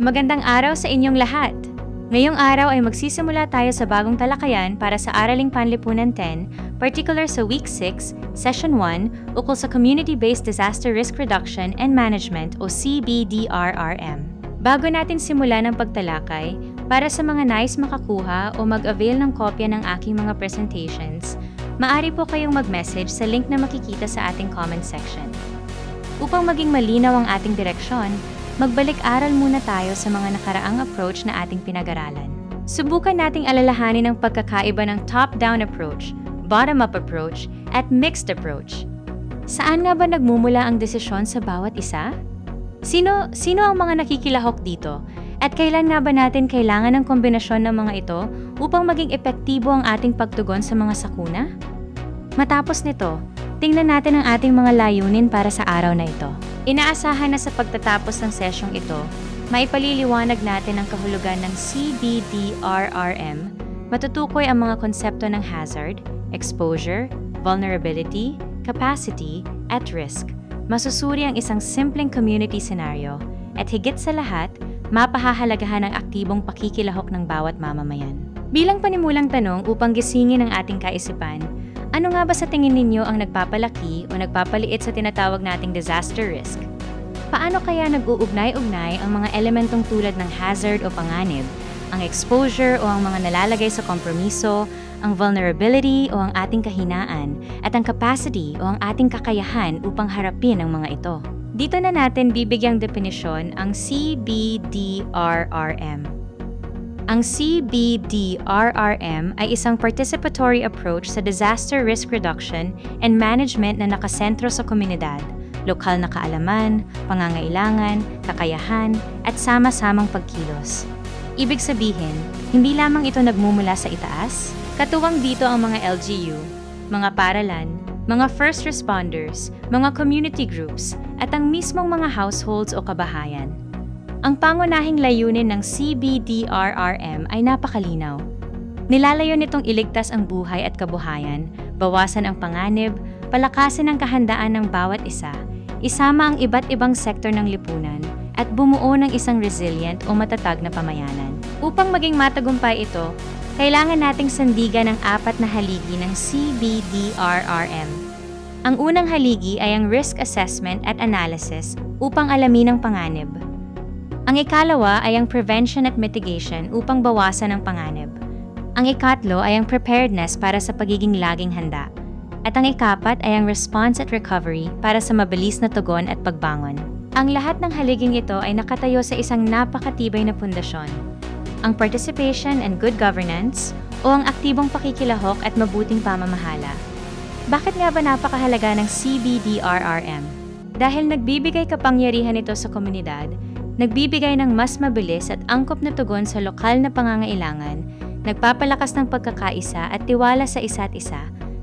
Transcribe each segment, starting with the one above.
Magandang araw sa inyong lahat! Ngayong araw ay magsisimula tayo sa bagong talakayan para sa Araling Panlipunan 10, particular sa Week 6, Session 1, ukol sa Community-Based Disaster Risk Reduction and Management o CBDRRM. Bago natin simulan ang pagtalakay, para sa mga nais makakuha o mag-avail ng kopya ng aking mga presentations, maaari po kayong mag-message sa link na makikita sa ating comment section. Upang maging malinaw ang ating direksyon, magbalik-aral muna tayo sa mga nakaraang approach na ating pinag-aralan. Subukan nating alalahanin ang pagkakaiba ng top-down approach, bottom-up approach, at mixed approach. Saan nga ba nagmumula ang desisyon sa bawat isa? Sino ang mga nakikilahok dito? At kailan nga ba natin kailangan ng kombinasyon ng mga ito upang maging epektibo ang ating pagtugon sa mga sakuna? Matapos nito, tingnan natin ang ating mga layunin para sa araw na ito. Inaasahan na sa pagtatapos ng sesyong ito, maipaliliwanag natin ang kahulugan ng CBDRRM, matutukoy ang mga konsepto ng hazard, exposure, vulnerability, capacity, at risk. Masusuri ang isang simpleng community scenario, at higit sa lahat, mapahahalagahan ang aktibong pakikilahok ng bawat mamamayan. Bilang panimulang tanong upang gisingin ang ating kaisipan, ano nga ba sa tingin ninyo ang nagpapalaki o nagpapaliit sa tinatawag nating disaster risk? Paano kaya nag-uugnay-ugnay ang mga elementong tulad ng hazard o panganib, ang exposure o ang mga nalalagay sa kompromiso, ang vulnerability o ang ating kahinaan, at ang capacity o ang ating kakayahan upang harapin ang mga ito? Dito na natin bibigyang definisyon ang CBDRRM. Ang CBDRRM ay isang participatory approach sa disaster risk reduction and management na nakasentro sa komunidad, lokal na kaalaman, pangangailangan, kakayahan, at sama-samang pagkilos. Ibig sabihin, hindi lamang ito nagmumula sa itaas, katuwang dito ang mga LGU, mga paaralan, mga first responders, mga community groups, at ang mismong mga households o kabahayan. Ang pangunahing layunin ng CBDRRM ay napakalinaw. Nilalayo nitong iligtas ang buhay at kabuhayan, bawasan ang panganib, palakasin ang kahandaan ng bawat isa, isama ang iba't ibang sektor ng lipunan, at bumuo ng isang resilient o matatag na pamayanan. Upang maging matagumpay ito, kailangan nating sandigan ang 4 na haligi ng CBDRRM. Ang unang haligi ay ang risk assessment at analysis upang alamin ang panganib. Ang ikalawa ay ang prevention at mitigation upang bawasan ang panganib. Ang ikatlo ay ang preparedness para sa pagiging laging handa. At ang ikapat ay ang response at recovery para sa mabilis na tugon at pagbangon. Ang lahat ng haliging ito ay nakatayo sa isang napakatibay na pundasyon. Ang participation and good governance o ang aktibong pakikilahok at mabuting pamamahala. Bakit nga ba napakahalaga ng CBDRRM? Dahil nagbibigay kapangyarihan ito sa komunidad, nagbibigay ng mas mabilis at angkop na tugon sa lokal na pangangailangan, nagpapalakas ng pagkakaisa at tiwala sa isa't isa,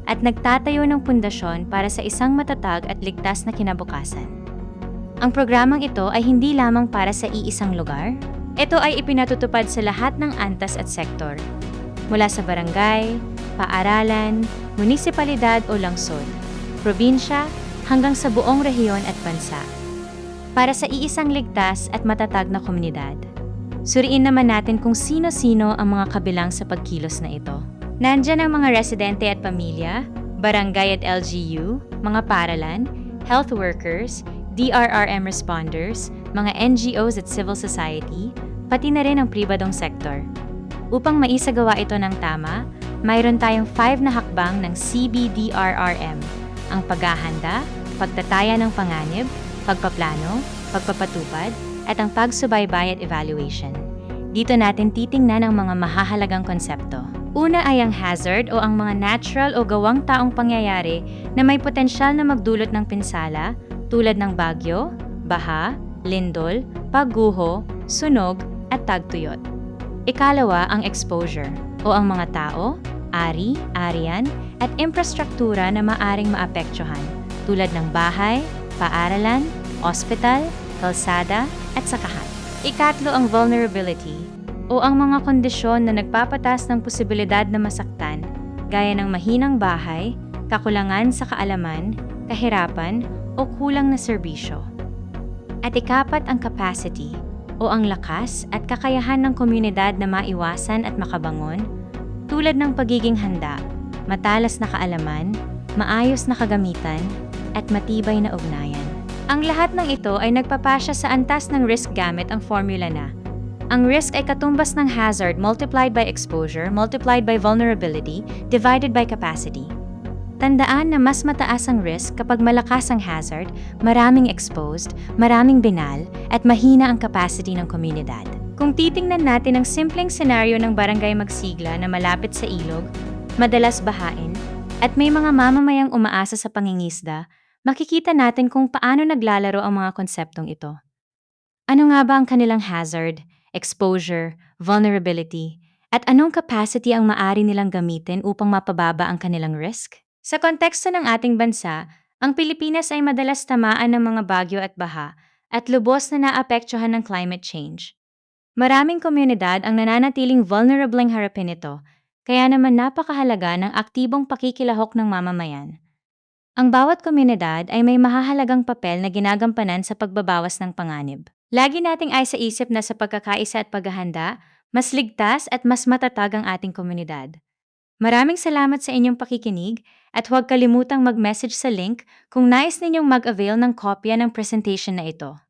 at nagtatayo ng pundasyon para sa isang matatag at ligtas na kinabukasan. Ang programang ito ay hindi lamang para sa iisang lugar. Ito ay ipinatutupad sa lahat ng antas at sektor, mula sa barangay, paaralan, munisipalidad o lungsod, probinsya, hanggang sa buong rehiyon at bansa, para sa iisang ligtas at matatag na komunidad. Suriin naman natin kung sino-sino ang mga kabilang sa pagkilos na ito. Nandyan ang mga residente at pamilya, barangay at LGU, mga paaralan, health workers, DRRM responders, mga NGOs at civil society, pati na rin ang pribadong sektor. Upang maisagawa ito ng tama, mayroon tayong 5 na hakbang ng CBDRRM, ang paghahanda, pagtataya ng panganib, pagpaplano, pagpapatupad, at ang pagsubaybay at evaluation. Dito natin titingnan ang mga mahahalagang konsepto. Una ay ang hazard o ang mga natural o gawang taong pangyayari na may potensyal na magdulot ng pinsala tulad ng bagyo, baha, lindol, pagguho, sunog, at tagtuyot. Ikalawa ang exposure o ang mga tao, ari, arian, at infrastruktura na maaring maapektuhan tulad ng bahay, paaralan, ospital, kalsada, at sakahan. Ikatlo ang vulnerability o ang mga kondisyon na nagpapatas ng posibilidad na masaktan gaya ng mahinang bahay, kakulangan sa kaalaman, kahirapan, o kulang na serbisyo. At ikapat ang capacity o ang lakas at kakayahan ng komunidad na maiwasan at makabangon, tulad ng pagiging handa, matalas na kaalaman, maayos na kagamitan, at matibay na ugnayan. Ang lahat ng ito ay nagpapasya sa antas ng risk gamit ang formula na ang risk ay katumbas ng hazard multiplied by exposure multiplied by vulnerability divided by capacity. Tandaan na mas mataas ang risk kapag malakas ang hazard, maraming exposed, maraming binal, at mahina ang capacity ng komunidad. Kung titingnan natin ang simpleng senaryo ng barangay Magsigla na malapit sa ilog, madalas bahain, at may mga mamamayang umaasa sa pangingisda, makikita natin kung paano naglalaro ang mga konseptong ito. Ano nga ba ang kanilang hazard, exposure, vulnerability, at anong capacity ang maari nilang gamitin upang mapababa ang kanilang risk? Sa konteksto ng ating bansa, ang Pilipinas ay madalas tamaan ng mga bagyo at baha at lubos na naapektuhan ng climate change. Maraming komunidad ang nananatiling vulnerabling harapin ito, kaya naman napakahalaga ng aktibong pakikilahok ng mamamayan. Ang bawat komunidad ay may mahahalagang papel na ginagampanan sa pagbabawas ng panganib. Lagi nating ay sa isip na sa pagkakaisa at paghahanda, mas ligtas at mas matatag ang ating komunidad. Maraming salamat sa inyong pakikinig at huwag kalimutang mag-message sa link kung nais ninyong mag-avail ng kopya ng presentation na ito.